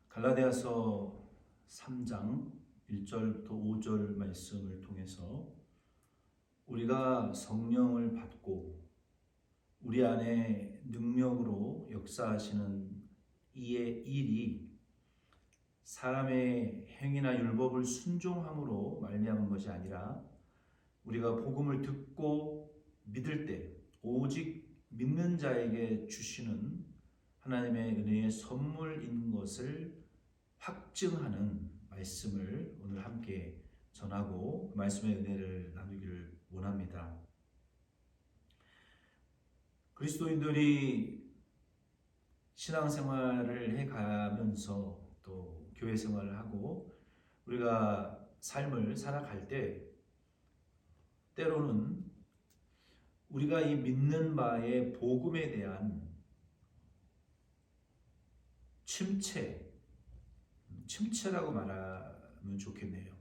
갈라디아서 3장 1절부터 5절 말씀을 통해서 우리가 성령을 받고 우리 안에 능력으로 역사하시는 이의 일이 사람의 행위나 율법을 순종함으로 말미암은 것이 아니라 우리가 복음을 듣고 믿을 때 오직 믿는 자에게 주시는 하나님의 은혜의 선물인 것을 확증하는 말씀을 오늘 함께 전하고 말씀의 은혜를 나누기를 원합니다. 그리스도인들이 신앙생활을 해가면서 또 교회 생활을 하고 우리가 삶을 살아갈 때 때로는 우리가 이 믿는 바의 복음에 대한 침체라고 말하면 좋겠네요.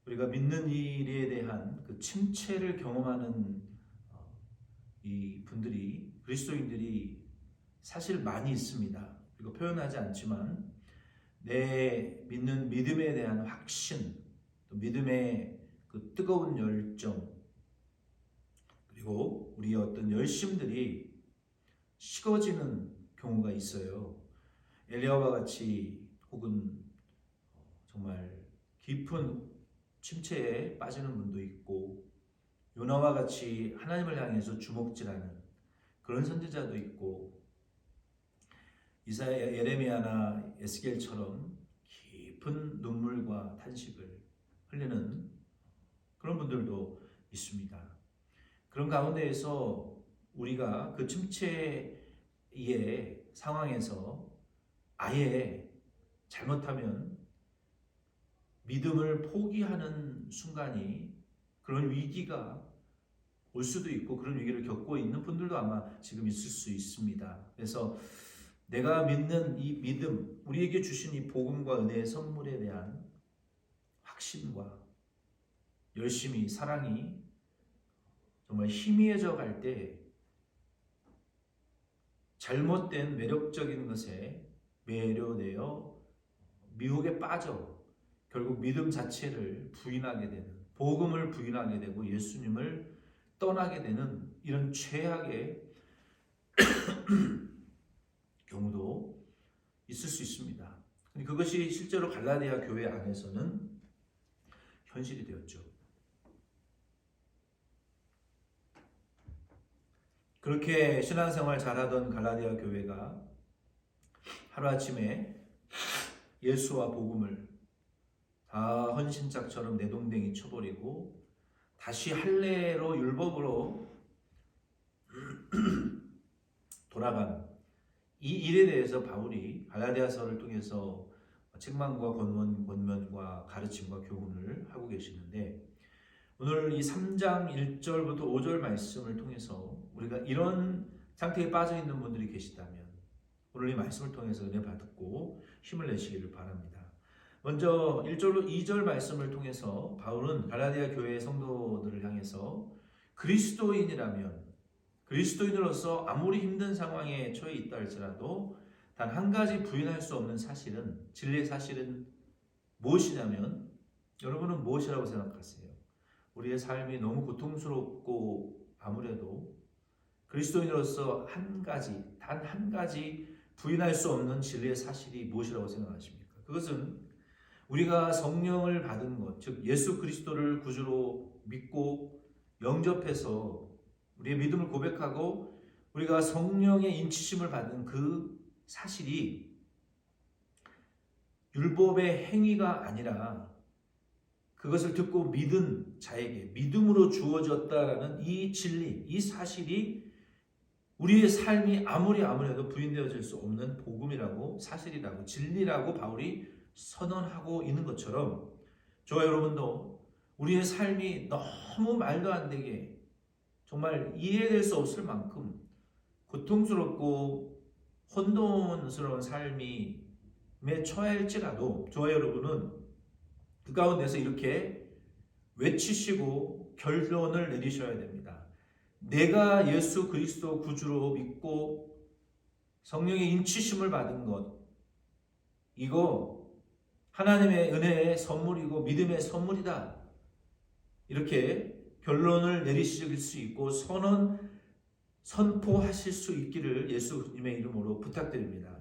우리가 믿는 일에 대한 그 침체를 경험하는 이 분들이 그리스도인들이 사실 많이 있습니다. 그리고 표현하지 않지만 내 믿는 믿음에 대한 확신, 또 믿음의 그 뜨거운 열정, 그리고 우리의 어떤 열심들이 식어지는 경우가 있어요. 엘리야와 같이 혹은 정말 깊은 침체에 빠지는 분도 있고 요나와 같이 하나님을 향해서 주먹질하는 그런 선지자도 있고 이사야, 예레미야나 에스겔처럼 깊은 눈물과 탄식을 흘리는 그런 분들도 있습니다. 그런 가운데에서 우리가 그 침체의 상황에서 아예 잘못하면 믿음을 포기하는 순간이 그런 위기가 올 수도 있고 그런 위기를 겪고 있는 분들도 아마 지금 있을 수 있습니다. 그래서 내가 믿는 이 믿음, 우리에게 주신 이 복음과 은혜의 선물에 대한 확신과 열심이, 사랑이 정말 희미해져 갈 때 잘못된 매력적인 것에 매료되어 미혹에 빠져 결국 믿음 자체를 부인하게 되는, 복음을 부인하게 되고 예수님을 떠나게 되는 이런 최악의 경우도 있을 수 있습니다. 그것이 실제로 갈라디아 교회 안에서는 현실이 되었죠. 그렇게 신앙생활 잘하던 갈라디아 교회가 하루아침에 예수와 복음을 다 헌신짝처럼 내동댕이 쳐버리고 다시 할례로 율법으로 돌아간 이 일에 대해서 바울이 갈라디아서를 통해서 책망과 권면과 가르침과 교훈을 하고 계시는데 오늘 이 3장 1절부터 5절 말씀을 통해서 우리가 이런 상태에 빠져 있는 분들이 계시다면 오늘 이 말씀을 통해서 은혜 받고 힘을 내시기를 바랍니다. 먼저 1절로 2절 말씀을 통해서 바울은 갈라디아 교회 성도들을 향해서 그리스도인으로서 아무리 힘든 상황에 처해 있다 할지라도 단 한 가지 부인할 수 없는 사실은, 진리의 사실은 무엇이냐면 여러분은 무엇이라고 생각하세요? 우리의 삶이 너무 고통스럽고 아무래도 그리스도인으로서 단 한 가지 부인할 수 없는 진리의 사실이 무엇이라고 생각하십니까? 그것은 우리가 성령을 받은 것, 즉 예수 그리스도를 구주로 믿고 영접해서 우리의 믿음을 고백하고 우리가 성령의 인치심을 받은 그 사실이 율법의 행위가 아니라 그것을 듣고 믿은 자에게 믿음으로 주어졌다라는 이 진리, 이 사실이 우리의 삶이 아무래도 부인되어질 수 없는 복음이라고, 사실이라고, 진리라고 바울이 선언하고 있는 것처럼 저와 여러분도 우리의 삶이 너무 말도 안 되게 정말 이해될 수 없을 만큼 고통스럽고 혼돈스러운 삶에 처할지라도 저와 여러분은 그 가운데서 이렇게 외치시고 결론을 내리셔야 됩니다. 내가 예수 그리스도 구주로 믿고 성령의 인치심을 받은 것, 이거 하나님의 은혜의 선물이고 믿음의 선물이다. 이렇게 결론을 내리실 수 있고 선포하실 수 있기를 예수님의 이름으로 부탁드립니다.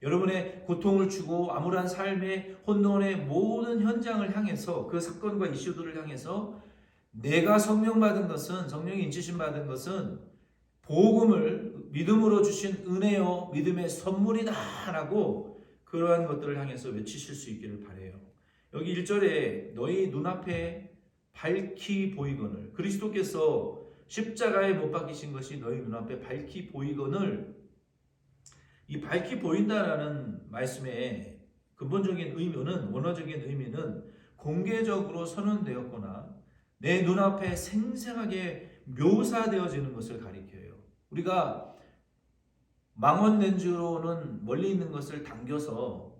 여러분의 고통을 주고 암울한 삶의 혼돈의 모든 현장을 향해서 그 사건과 이슈들을 향해서 내가 성령받은 것은 성령이 인치심 받은 것은 복음을 믿음으로 주신 은혜요 믿음의 선물이다 라고 그러한 것들을 향해서 외치실 수 있기를 바라요. 여기 1절에 너희 눈앞에 밝히 보이거늘 그리스도께서 십자가에 못 박히신 것이 너희 눈앞에 밝히 보이거늘 이 밝히 보인다라는 말씀의 근본적인 의미는 원어적인 의미는 공개적으로 선언되었거나 내 눈앞에 생생하게 묘사되어지는 것을 가리켜요. 우리가 망원 렌즈로는 멀리 있는 것을 당겨서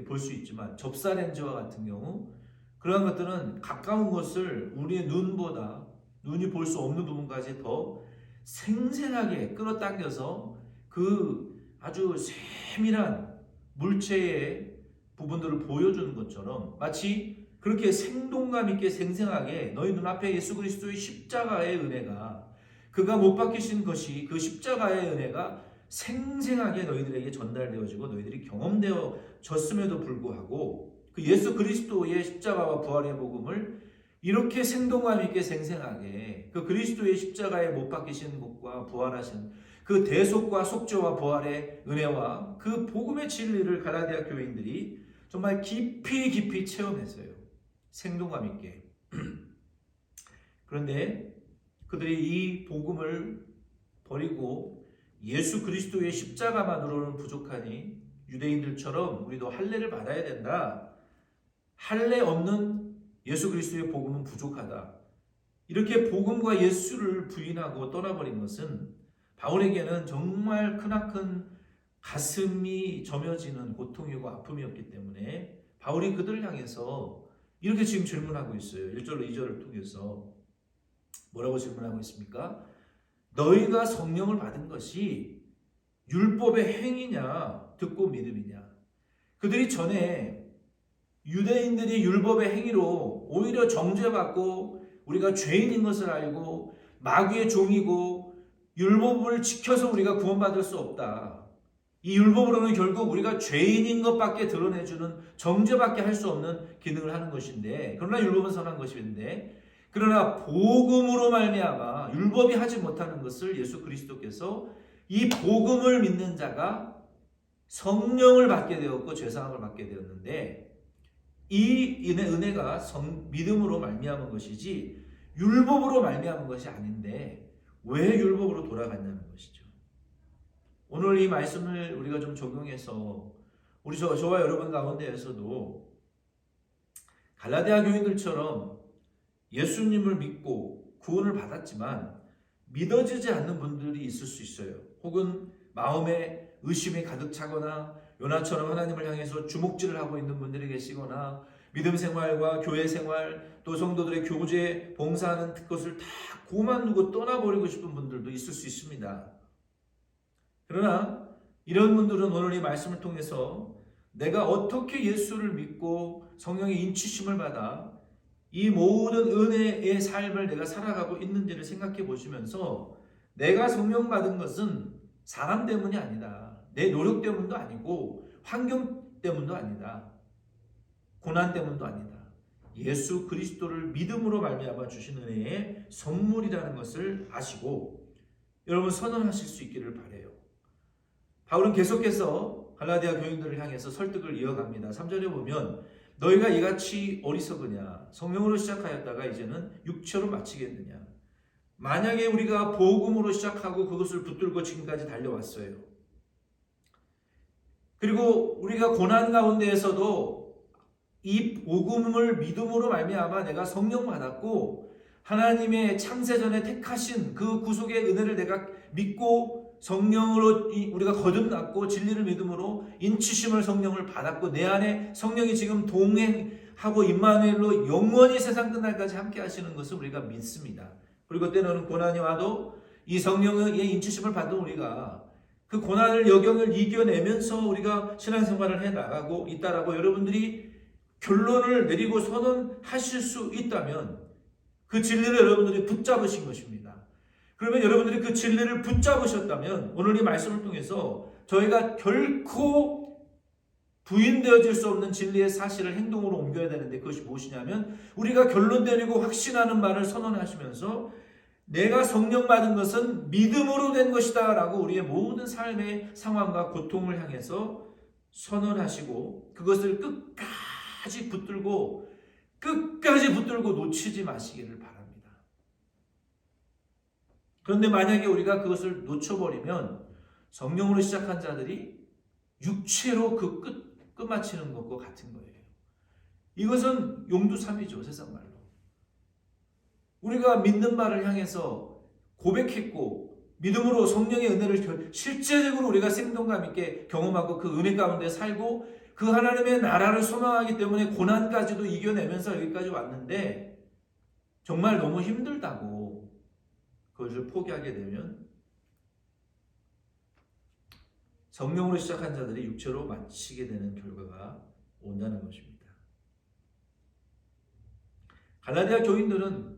볼 수 있지만 접사 렌즈와 같은 경우 그러한 것들은 가까운 것을 우리의 눈보다 눈이 볼 수 없는 부분까지 더 생생하게 끌어당겨서 그 아주 세밀한 물체의 부분들을 보여주는 것처럼 마치 그렇게 생동감 있게 생생하게 너희 눈앞에 예수 그리스도의 십자가의 은혜가 그가 못 박히신 것이 그 십자가의 은혜가 생생하게 너희들에게 전달되어지고 너희들이 경험되어졌음에도 불구하고 그 예수 그리스도의 십자가와 부활의 복음을 이렇게 생동감 있게 생생하게 그 그리스도의 십자가에 못 박히신 것과 부활하신 그 대속과 속죄와 부활의 은혜와 그 복음의 진리를 갈라디아 교인들이 정말 깊이 체험했어요. 생동감 있게. 그런데 그들이 이 복음을 버리고 예수 그리스도의 십자가만으로는 부족하니 유대인들처럼 우리도 할례를 받아야 된다. 할례 없는 예수 그리스도의 복음은 부족하다. 이렇게 복음과 예수를 부인하고 떠나버린 것은 바울에게는 정말 크나큰 가슴이 저며지는 고통이고 아픔이었기 때문에 바울이 그들을 향해서 이렇게 지금 질문하고 있어요. 1절로 2절을 통해서 뭐라고 질문하고 있습니까? 너희가 성령을 받은 것이 율법의 행위냐 듣고 믿음이냐. 그들이 전에 유대인들이 율법의 행위로 오히려 정죄받고 우리가 죄인인 것을 알고 마귀의 종이고 율법을 지켜서 우리가 구원받을 수 없다. 이 율법으로는 결국 우리가 죄인인 것밖에 드러내주는 정죄밖에 할 수 없는 기능을 하는 것인데 그러나 율법은 선한 것인데 그러나 복음으로 말미암아 율법이 하지 못하는 것을 예수 그리스도께서 이 복음을 믿는 자가 성령을 받게 되었고 죄사함을 받게 되었는데 이 은혜가 믿음으로 말미암은 것이지 율법으로 말미암은 것이 아닌데 왜 율법으로 돌아갔냐는 것이죠. 오늘 이 말씀을 우리가 좀 적용해서 우리 저와 여러분 가운데에서도 갈라디아 교인들처럼 예수님을 믿고 구원을 받았지만 믿어지지 않는 분들이 있을 수 있어요. 혹은 마음에 의심이 가득 차거나 요나처럼 하나님을 향해서 주목질을 하고 있는 분들이 계시거나 믿음 생활과 교회 생활 또 성도들의 교제 봉사하는 것을 다 고만두고 떠나버리고 싶은 분들도 있을 수 있습니다. 그러나 이런 분들은 오늘 이 말씀을 통해서 내가 어떻게 예수를 믿고 성령의 인치심을 받아 이 모든 은혜의 삶을 내가 살아가고 있는지를 생각해 보시면서 내가 성령 받은 것은 사람 때문이 아니다. 내 노력 때문도 아니고 환경 때문도 아니다. 고난 때문도 아니다. 예수 그리스도를 믿음으로 말미암아 주신 은혜의 선물이라는 것을 아시고 여러분 선언하실 수 있기를 바라요. 바울은 계속해서 갈라디아 교인들을 향해서 설득을 이어갑니다. 3절에 보면 너희가 이같이 어리석으냐 성령으로 시작하였다가 이제는 육체로 마치겠느냐. 만약에 우리가 복음으로 시작하고 그것을 붙들고 지금까지 달려왔어요. 그리고 우리가 고난 가운데에서도 이 복음을 믿음으로 말미암아 내가 성령 받았고 하나님의 창세전에 택하신 그 구속의 은혜를 내가 믿고 성령으로 우리가 거듭났고 진리를 믿음으로 인치심을 성령을 받았고 내 안에 성령이 지금 동행하고 임마누엘로 영원히 세상 끝날까지 함께 하시는 것을 우리가 믿습니다. 그리고 때로는 고난이 와도 이 성령의 인치심을 받은 우리가 그 고난을 여경을 이겨내면서 우리가 신앙생활을 해나가고 있다라고 여러분들이 결론을 내리고 선언하실 수 있다면 그 진리를 여러분들이 붙잡으신 것입니다. 그러면 여러분들이 그 진리를 붙잡으셨다면 오늘 이 말씀을 통해서 저희가 결코 부인되어질 수 없는 진리의 사실을 행동으로 옮겨야 되는데 그것이 무엇이냐면 우리가 결론 내리고 확신하는 말을 선언하시면서 내가 성령 받은 것은 믿음으로 된 것이다 라고 우리의 모든 삶의 상황과 고통을 향해서 선언하시고 그것을 끝까지 붙들고 놓치지 마시기를 바랍니다. 그런데 만약에 우리가 그것을 놓쳐버리면 성령으로 시작한 자들이 육체로 그 끝마치는 것과 같은 거예요. 이것은 용두삼이죠. 세상 말로. 우리가 믿는 바를 향해서 고백했고 믿음으로 성령의 은혜를 실제적으로 우리가 생동감 있게 경험하고 그 은혜 가운데 살고 그 하나님의 나라를 소망하기 때문에 고난까지도 이겨내면서 여기까지 왔는데 정말 너무 힘들다고 그것을 포기하게 되면 성령으로 시작한 자들이 육체로 마치게 되는 결과가 온다는 것입니다. 갈라디아 교인들은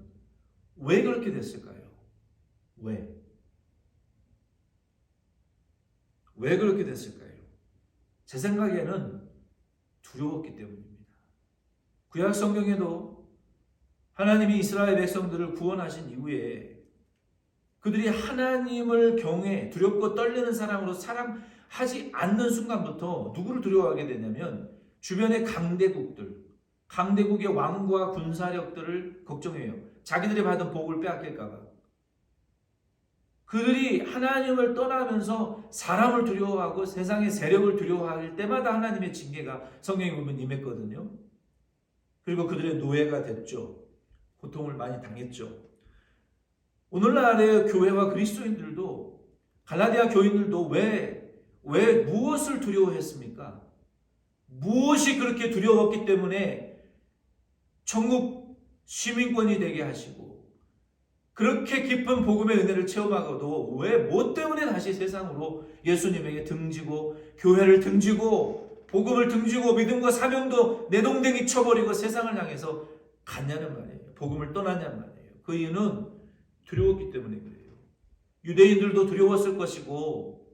왜 그렇게 됐을까요? 왜 그렇게 됐을까요? 제 생각에는 두려웠기 때문입니다. 구약 성경에도 하나님이 이스라엘 백성들을 구원하신 이후에 그들이 하나님을 경외 두렵고 떨리는 사람으로 하지 않는 순간부터 누구를 두려워하게 되냐면 주변의 강대국의 왕과 군사력들을 걱정해요. 자기들이 받은 복을 빼앗길까 봐. 그들이 하나님을 떠나면서 사람을 두려워하고 세상의 세력을 두려워할 때마다 하나님의 징계가 성경에 보면 임했거든요. 그리고 그들의 노예가 됐죠. 고통을 많이 당했죠. 오늘날의 교회와 그리스도인들도 갈라디아 교인들도 왜 무엇을 두려워했습니까? 무엇이 그렇게 두려웠기 때문에 천국 시민권이 되게 하시고 그렇게 깊은 복음의 은혜를 체험하고도 왜 뭐 때문에 다시 세상으로 예수님에게 등지고 교회를 등지고 복음을 등지고 믿음과 사명도 내동댕이 쳐버리고 세상을 향해서 갔냐는 말이에요. 복음을 떠났냐는 말이에요. 그 이유는 두려웠기 때문에 그래요. 유대인들도 두려웠을 것이고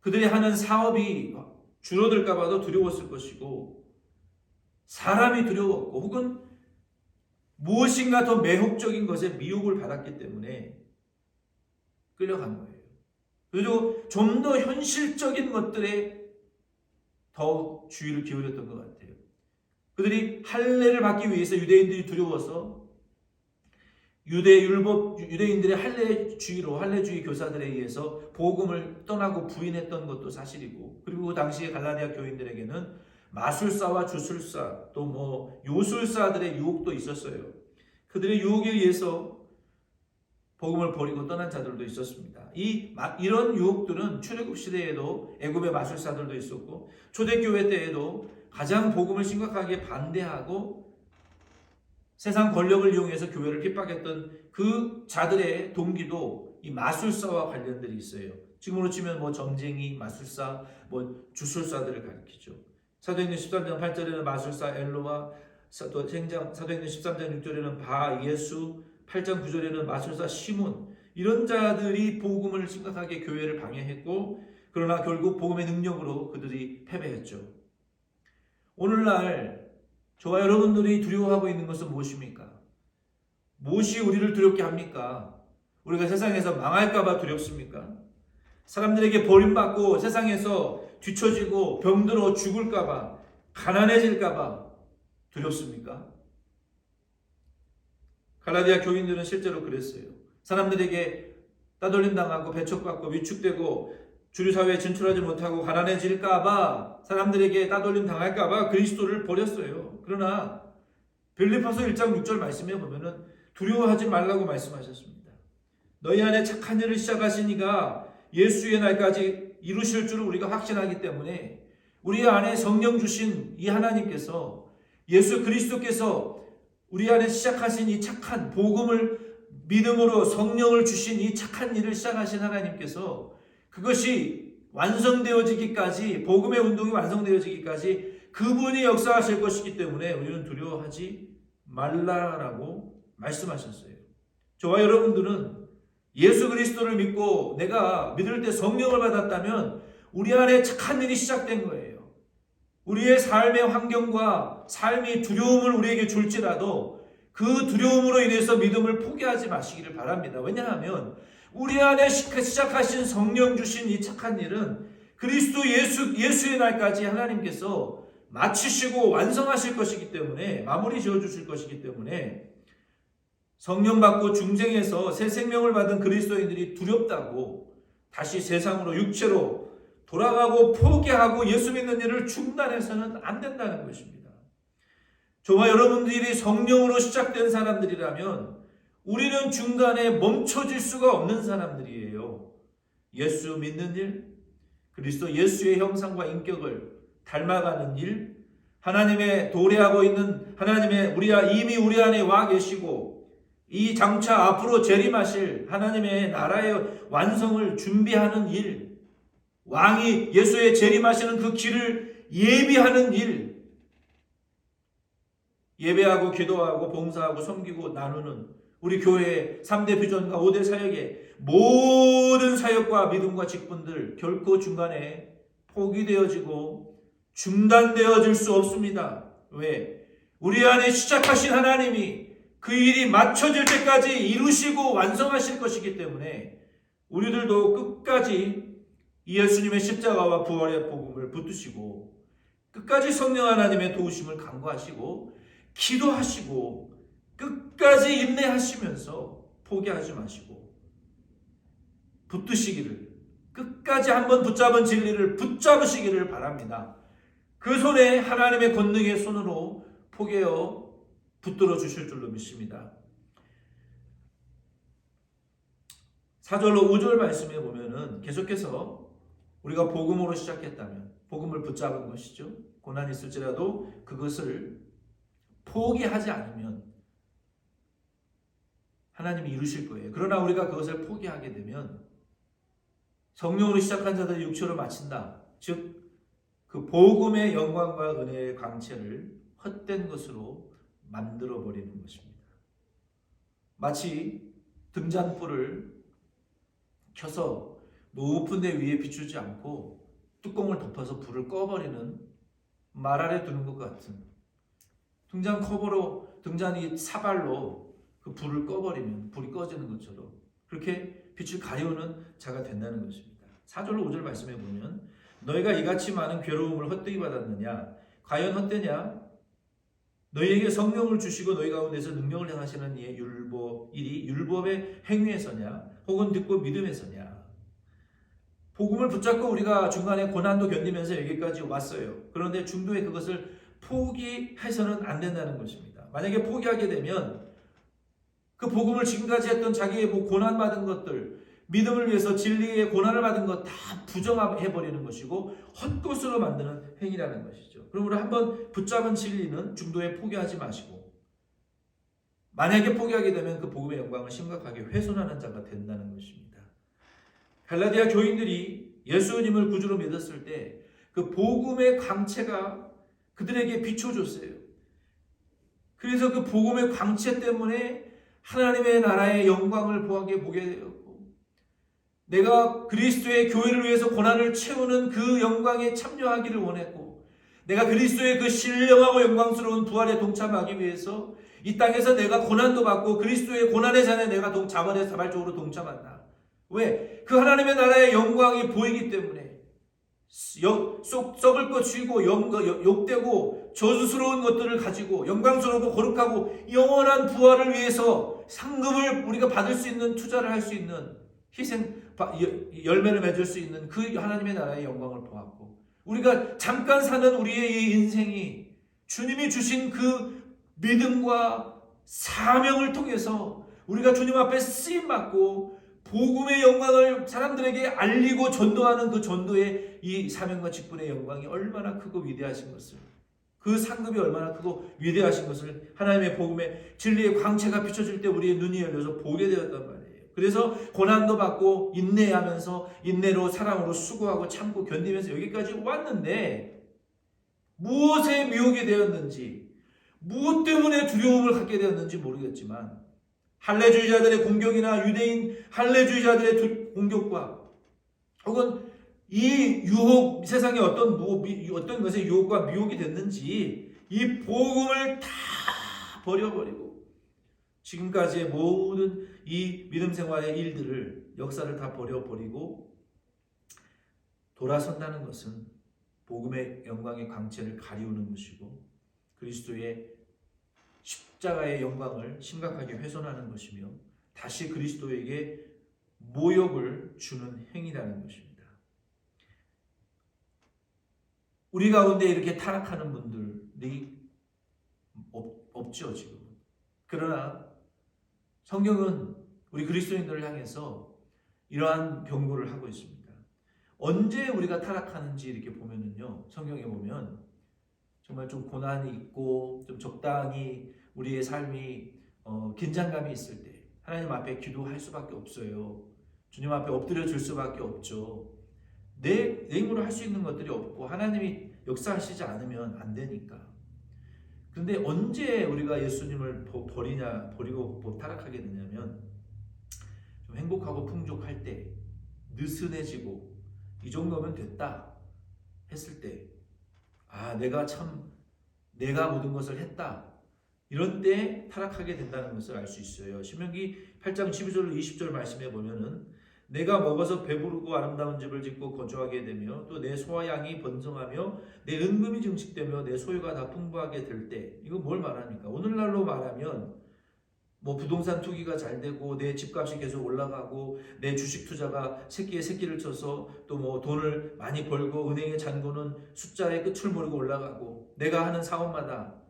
그들이 하는 사업이 줄어들까 봐도 두려웠을 것이고 사람이 두려웠고 혹은 무엇인가 더 매혹적인 것에 미혹을 받았기 때문에 끌려간 거예요. 그리고 좀 더 현실적인 것들에 더 주의를 기울였던 것 같아요. 그들이 할례를 받기 위해서 유대인들이 두려워서 유대인들의 할례주의 교사들에 의해서 복음을 떠나고 부인했던 것도 사실이고 그리고 그 당시에 갈라디아 교인들에게는 마술사와 주술사 또 요술사들의 유혹도 있었어요. 그들의 유혹에 의해서 복음을 버리고 떠난 자들도 있었습니다. 이런 유혹들은 출애굽 시대에도 애굽의 마술사들도 있었고 초대교회 때에도 가장 복음을 심각하게 반대하고 세상 권력을 이용해서 교회를 핍박했던 그 자들의 동기도 이 마술사와 관련들이 있어요. 지금으로 치면 점쟁이, 마술사, 주술사들을 가리키죠. 사도행전 13장 8절에는 마술사 엘로와 사도행전 13장 6절에는 바 예수, 8장 9절에는 마술사 시몬 이런 자들이 복음을 심각하게 교회를 방해했고 그러나 결국 복음의 능력으로 그들이 패배했죠. 오늘날 저와 여러분들이 두려워하고 있는 것은 무엇입니까? 무엇이 우리를 두렵게 합니까? 우리가 세상에서 망할까 봐 두렵습니까? 사람들에게 버림받고 세상에서 뒤처지고 병들어 죽을까 봐 가난해질까 봐 두렵습니까? 갈라디아 교인들은 실제로 그랬어요. 사람들에게 따돌림 당하고 배척받고 위축되고 주류 사회에 진출하지 못하고 가난해질까 봐 사람들에게 따돌림 당할까 봐 그리스도를 버렸어요. 그러나 빌립보서 1장 6절 말씀에 보면은 두려워하지 말라고 말씀하셨습니다. 너희 안에 착한 일을 시작하신 이가 예수의 날까지 이루실 줄을 우리가 확신하기 때문에 우리 안에 성령 주신 이 하나님께서 예수 그리스도께서 우리 안에 시작하신 이 착한 복음을 믿음으로 성령을 주신 이 착한 일을 시작하신 하나님께서 그것이 완성되어지기까지, 복음의 운동이 완성되어지기까지 그분이 역사하실 것이기 때문에 우리는 두려워하지 말라라고 말씀하셨어요. 저와 여러분들은 예수 그리스도를 믿고 내가 믿을 때 성령을 받았다면 우리 안에 착한 일이 시작된 거예요. 우리의 삶의 환경과 삶이 두려움을 우리에게 줄지라도 그 두려움으로 인해서 믿음을 포기하지 마시기를 바랍니다. 왜냐하면 우리 안에 시작하신 성령 주신 이 착한 일은 그리스도 예수의 날까지 하나님께서 마치시고 완성하실 것이기 때문에, 마무리 지어주실 것이기 때문에 성령 받고 중생에서 새 생명을 받은 그리스도인들이 두렵다고 다시 세상으로 육체로 돌아가고 포기하고 예수 믿는 일을 중단해서는 안 된다는 것입니다. 저와 여러분들이 성령으로 시작된 사람들이라면 우리는 중간에 멈춰질 수가 없는 사람들이에요. 예수 믿는 일, 그리스도 예수의 형상과 인격을 닮아가는 일, 하나님의 도래하고 있는 하나님의 이미 우리 안에 와 계시고 이 장차 앞으로 재림하실 하나님의 나라의 완성을 준비하는 일, 왕이 예수의 재림하시는 그 길을 예비하는 일, 예배하고 기도하고 봉사하고 섬기고 나누는 우리 교회의 3대 비전과 5대 사역의 모든 사역과 믿음과 직분들 결코 중간에 포기되어지고 중단되어질 수 없습니다. 왜? 우리 안에 시작하신 하나님이 그 일이 맞춰질 때까지 이루시고 완성하실 것이기 때문에 우리들도 끝까지 예수님의 십자가와 부활의 복음을 붙드시고 끝까지 성령 하나님의 도우심을 간구하시고 기도하시고 끝까지 인내하시면서 포기하지 마시고 붙드시기를, 끝까지 한번 붙잡은 진리를 붙잡으시기를 바랍니다. 그 손에 하나님의 권능의 손으로 포개어 붙들어 주실 줄로 믿습니다. 4절로 5절 말씀에 보면은 계속해서 우리가 복음으로 시작했다면, 복음을 붙잡은 것이죠. 고난이 있을지라도 그것을 포기하지 않으면 하나님이 이루실 거예요. 그러나 우리가 그것을 포기하게 되면 성령으로 시작한 자들이 육체로 마친다. 즉 그 복음의 영광과 은혜의 광채를 헛된 것으로 만들어버리는 것입니다. 마치 등잔불을 켜서 높은 데 위에 비추지 않고 뚜껑을 덮어서 불을 꺼버리는, 말 아래 두는 것 같은, 등잔 커버로, 등잔이 사발로 그 불을 꺼버리면 불이 꺼지는 것처럼 그렇게 빛을 가려우는 자가 된다는 것입니다. 4절로 5절 말씀해 보면 너희가 이같이 많은 괴로움을 헛되이 받았느냐? 과연 헛되냐? 너희에게 성령을 주시고 너희 가운데서 능력을 행하시는 이의 일이 율법의 행위에서냐? 혹은 듣고 믿음에서냐? 복음을 붙잡고 우리가 중간에 고난도 견디면서 여기까지 왔어요. 그런데 중도에 그것을 포기해서는 안 된다는 것입니다. 만약에 포기하게 되면 그 복음을 지금까지 했던 자기의 고난받은 것들, 믿음을 위해서 진리의 고난을 받은 것 다 부정해버리는 것이고 헛것으로 만드는 행위라는 것이죠. 그럼 우리 한번 붙잡은 진리는 중도에 포기하지 마시고, 만약에 포기하게 되면 그 복음의 영광을 심각하게 훼손하는 자가 된다는 것입니다. 갈라디아 교인들이 예수님을 구주로 믿었을 때 그 복음의 광채가 그들에게 비춰줬어요. 그래서 그 복음의 광채 때문에 하나님의 나라의 영광을 보게 되었고, 내가 그리스도의 교회를 위해서 고난을 채우는 그 영광에 참여하기를 원했고, 내가 그리스도의 그 신령하고 영광스러운 부활에 동참하기 위해서 이 땅에서 내가 고난도 받고 그리스도의 고난의 잔에 내가 자발적으로 동참한다. 왜? 그 하나님의 나라의 영광이 보이기 때문에 썩을 것 쥐고 욕되고 저주스러운 것들을 가지고 영광스럽고 거룩하고 영원한 부활을 위해서 상급을 우리가 받을 수 있는, 투자를 할 수 있는, 열매를 맺을 수 있는 그 하나님의 나라의 영광을 보았고, 우리가 잠깐 사는 우리의 이 인생이 주님이 주신 그 믿음과 사명을 통해서 우리가 주님 앞에 쓰임받고 복음의 영광을 사람들에게 알리고 전도하는 그 전도의 이 사명과 직분의 영광이 얼마나 크고 위대하신 것을, 그 상급이 얼마나 크고 위대하신 것을 하나님의 복음의 진리의 광채가 비춰질 때 우리의 눈이 열려서 보게 되었단 말이에요. 그래서 고난도 받고 인내하면서 인내로 사랑으로 수고하고 참고 견디면서 여기까지 왔는데 무엇에 미혹이 되었는지 무엇 때문에 두려움을 갖게 되었는지 모르겠지만 할례주의자들의 공격이나 유대인 할례주의자들의 공격과 혹은 이 유혹 세상에 어떤 것의 유혹과 미혹이 됐는지 이 복음을 다 버려버리고 지금까지의 모든 이 믿음 생활의 일들을 역사를 다 버려버리고 돌아선다는 것은 복음의 영광의 광채를 가리우는 것이고 그리스도의 십자가의 영광을 심각하게 훼손하는 것이며 다시 그리스도에게 모욕을 주는 행위라는 것입니다. 우리 가운데 이렇게 타락하는 분들이 없죠 지금. 그러나 성경은 우리 그리스도인들을 향해서 이러한 경고를 하고 있습니다. 언제 우리가 타락하는지 이렇게 보면은요, 성경에 보면 정말 좀 고난이 있고 좀 적당히 우리의 삶이 긴장감이 있을 때 하나님 앞에 기도할 수밖에 없어요. 주님 앞에 엎드려 줄 수밖에 없죠. 내 힘으로 할 수 있는 것들이 없고 하나님이 역사하시지 않으면 안 되니까. 그런데 언제 우리가 예수님을 버리고 타락하게 되냐면 좀 행복하고 풍족할 때, 느슨해지고 이 정도면 됐다 했을 때, 내가 모든 것을 했다, 이런 때 타락하게 된다는 것을 알 수 있어요. 신명기 8장 12절 20절 말씀해 보면은 내가 먹어서 배부르고 아름다운 집을 짓고 거주하게 되며 또 내 소와 양이 번성하며 내 은금이 증식되며 내 소유가 다 풍부하게 될 때, 이거 뭘 말합니까? 오늘날로 말하면 뭐 부동산 투기가 잘 되고 내 집값이 계속 올라가고 내 주식 투자가 새끼에 새끼를 쳐서 또 뭐 돈을 많이 벌고 은행의 잔고는 숫자의 끝을 모르고 올라가고 내가 하는 사업마다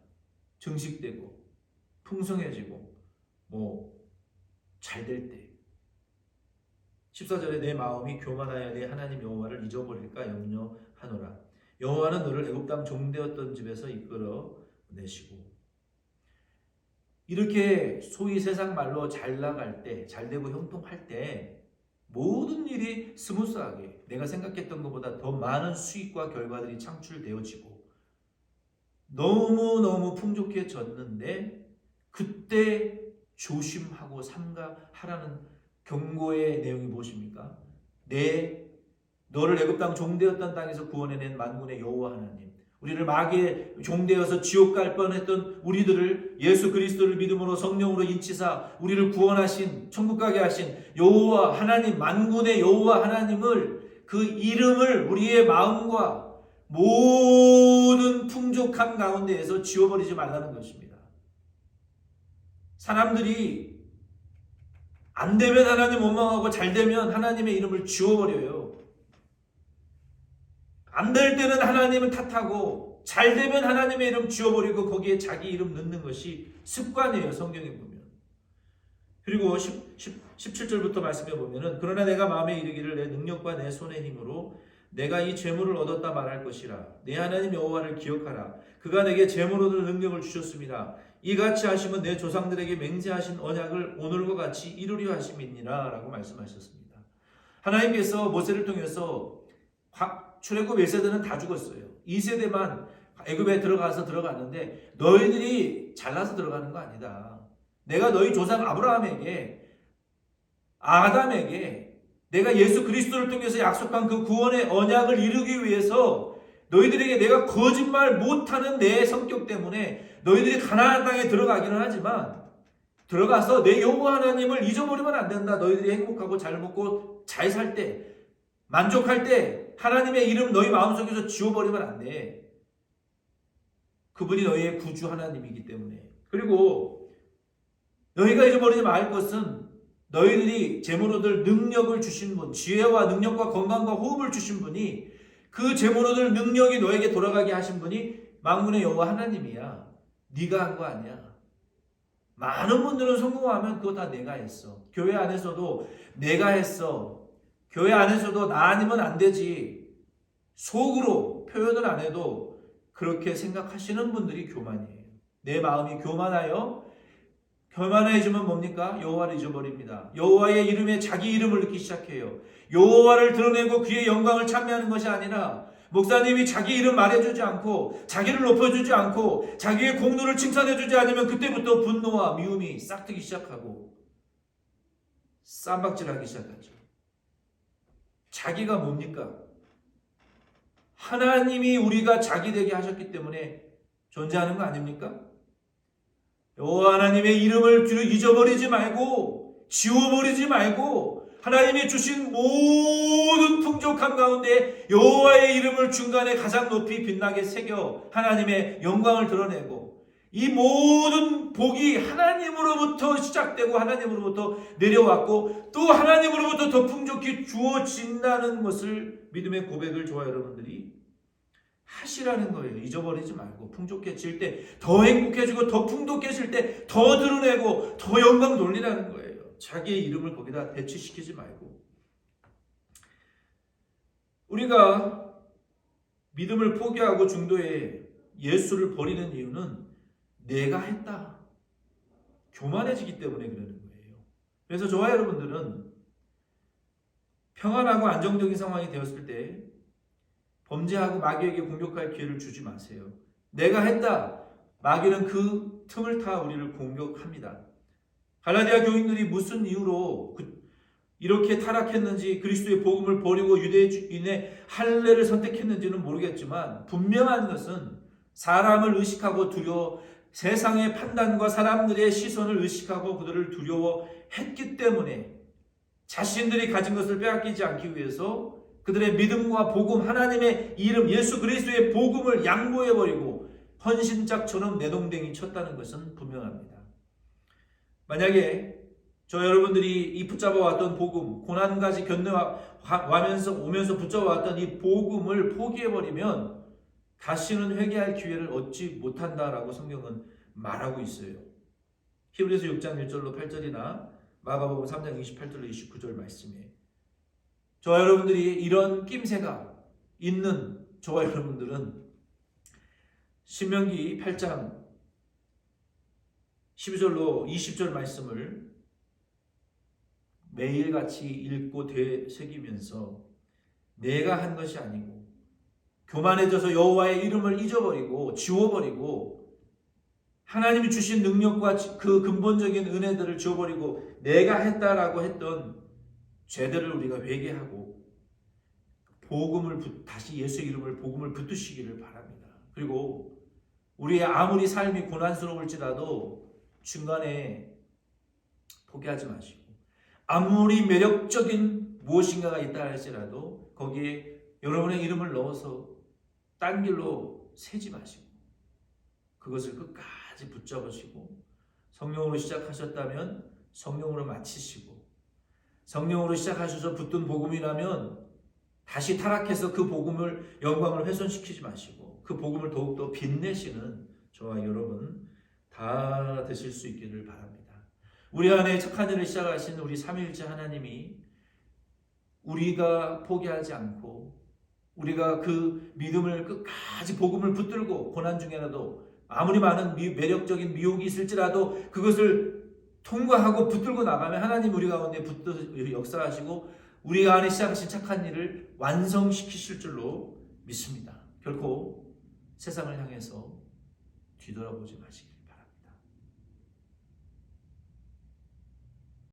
증식되고 풍성해지고 뭐 잘 될 때, 14절에 내 마음이 교만하여 내 하나님 여호와를 잊어버릴까 염려하노라. 여호와는 너를 애굽 땅 종되었던 집에서 이끌어 내시고. 이렇게 소위 세상 말로 잘 나갈 때, 잘 되고 형통할 때 모든 일이 스무스하게 내가 생각했던 것보다 더 많은 수익과 결과들이 창출되어지고 너무너무 풍족해졌는데 그때 조심하고 삼가하라는 경고의 내용이 무엇입니까? 너를 애굽 땅 종되었던 땅에서 구원해낸 만군의 여호와 하나님, 우리를 마귀의 종되어서 지옥 갈 뻔했던 우리들을 예수 그리스도를 믿음으로 성령으로 인치사 우리를 구원하신, 천국 가게 하신 여호와 하나님, 만군의 여호와 하나님을, 그 이름을 우리의 마음과 모든 풍족함 가운데에서 지워버리지 말라는 것입니다. 사람들이 안 되면 하나님 원망하고 잘 되면 하나님의 이름을 지워버려요. 안 될 때는 하나님을 탓하고 잘 되면 하나님의 이름 지워버리고 거기에 자기 이름 넣는 것이 습관이에요, 성경에 보면. 그리고 17절부터 말씀해 보면은 그러나 내가 마음에 이르기를 내 능력과 내 손의 힘으로 내가 이 재물을 얻었다 말할 것이라. 내 하나님 여호와를 기억하라. 그가 내게 재물 얻을 능력을 주셨습니다. 이같이 하시면 내 조상들에게 맹세하신 언약을 오늘과 같이 이루려 하심이니라 라고 말씀하셨습니다. 하나님께서 모세를 통해서 출애굽 1세대는 다 죽었어요. 2세대만 애굽에 들어갔는데 너희들이 잘나서 들어가는 거 아니다. 내가 너희 조상 아브라함에게, 아담에게 내가 예수 그리스도를 통해서 약속한 그 구원의 언약을 이루기 위해서 너희들에게 내가 거짓말 못하는 내 성격 때문에 너희들이 가나안 땅에 들어가기는 하지만 들어가서 내 여호와 하나님을 잊어버리면 안 된다. 너희들이 행복하고 잘 먹고 잘 살 때, 만족할 때 하나님의 이름 너희 마음속에서 지워버리면 안 돼. 그분이 너희의 구주 하나님이기 때문에. 그리고 너희가 잊어버리지 말 것은 너희들이 재물 얻을 능력을 주신 분, 지혜와 능력과 건강과 호흡을 주신 분이, 그 재물 얻을 능력이 너에게 돌아가게 하신 분이 만군의 여호와 하나님이야. 네가 한 거 아니야. 많은 분들은 성공하면 그거 다 내가 했어. 교회 안에서도 내가 했어. 교회 안에서도 나 아니면 안 되지. 속으로 표현을 안 해도 그렇게 생각하시는 분들이 교만이에요. 내 마음이 교만하여 교만해지면 뭡니까? 여호와를 잊어버립니다. 여호와의 이름에 자기 이름을 넣기 시작해요. 여호와를 드러내고 그의 영광을 찬미하는 것이 아니라 목사님이 자기 이름 말해주지 않고 자기를 높여주지 않고 자기의 공로를 칭찬해주지 않으면 그때부터 분노와 미움이 싹트기 시작하고 쌈박질하기 시작하죠. 자기가 뭡니까? 하나님이 우리가 자기 되게 하셨기 때문에 존재하는 거 아닙니까? 여호와 하나님의 이름을 잊어버리지 말고 지워버리지 말고 하나님이 주신 모든 풍족함 가운데 여호와의 이름을 중간에 가장 높이 빛나게 새겨 하나님의 영광을 드러내고 이 모든 복이 하나님으로부터 시작되고 하나님으로부터 내려왔고 또 하나님으로부터 더 풍족히 주어진다는 것을 믿음의 고백을 저와 여러분들이 하시라는 거예요. 잊어버리지 말고 풍족해질 때 더 행복해지고 더 풍족해질 때 더 드러내고 더 영광 돌리라는 거예요. 자기의 이름을 거기다 배치시키지 말고. 우리가 믿음을 포기하고 중도에 예수를 버리는 이유는 내가 했다. 교만해지기 때문에 그러는 거예요. 그래서 저와 여러분들은 평안하고 안정적인 상황이 되었을 때 범죄하고 마귀에게 공격할 기회를 주지 마세요. 내가 했다. 마귀는 그 틈을 타 우리를 공격합니다. 갈라디아 교인들이 무슨 이유로 이렇게 타락했는지 그리스도의 복음을 버리고 유대인의 할례를 선택했는지는 모르겠지만 분명한 것은 사람을 의식하고 두려워 세상의 판단과 사람들의 시선을 의식하고 그들을 두려워했기 때문에 자신들이 가진 것을 빼앗기지 않기 위해서 그들의 믿음과 복음 하나님의 이름 예수 그리스도의 복음을 양보해버리고 헌신짝처럼 내동댕이 쳤다는 것은 분명합니다. 만약에 저 여러분들이 이 붙잡아왔던 복음 고난까지 오면서 붙잡아왔던 이 복음을 포기해버리면 다시는 회개할 기회를 얻지 못한다라고 성경은 말하고 있어요. 히브리서 6장 1절로 8절이나 마가복음 3장 28절로 29절 말씀에 저와 여러분들이 이런 낌새가 있는 저와 여러분들은 신명기 8장 12절로 20절 말씀을 매일같이 읽고 되새기면서 내가 한 것이 아니고 교만해져서 여호와의 이름을 잊어버리고 지워버리고 하나님이 주신 능력과 그 근본적인 은혜들을 지워버리고 내가 했다라고 했던 죄들을 우리가 회개하고 다시 예수의 이름을 복음을 붙드시기를 바랍니다. 그리고 우리의 아무리 삶이 고난스러울지라도 중간에 포기하지 마시고 아무리 매력적인 무엇인가가 있다 할지라도 거기에 여러분의 이름을 넣어서 딴 길로 새지 마시고 그것을 끝까지 붙잡으시고 성령으로 시작하셨다면 성령으로 마치시고 성령으로 시작하셔서 붙든 복음이라면 다시 타락해서 그 복음을 영광을 훼손시키지 마시고 그 복음을 더욱더 빛내시는 저와 여러분 다 되실 수 있기를 바랍니다. 우리 안에 착한 일을 시작하신 우리 삼위일체 하나님이 우리가 포기하지 않고 우리가 그 믿음을 끝까지 복음을 붙들고 고난 중에라도 아무리 많은 매력적인 미혹이 있을지라도 그것을 통과하고 붙들고 나가면 하나님 우리 가운데 역사하시고 우리 안에 시작하신 착한 일을 완성시키실 줄로 믿습니다. 결코 세상을 향해서 뒤돌아보지 마시길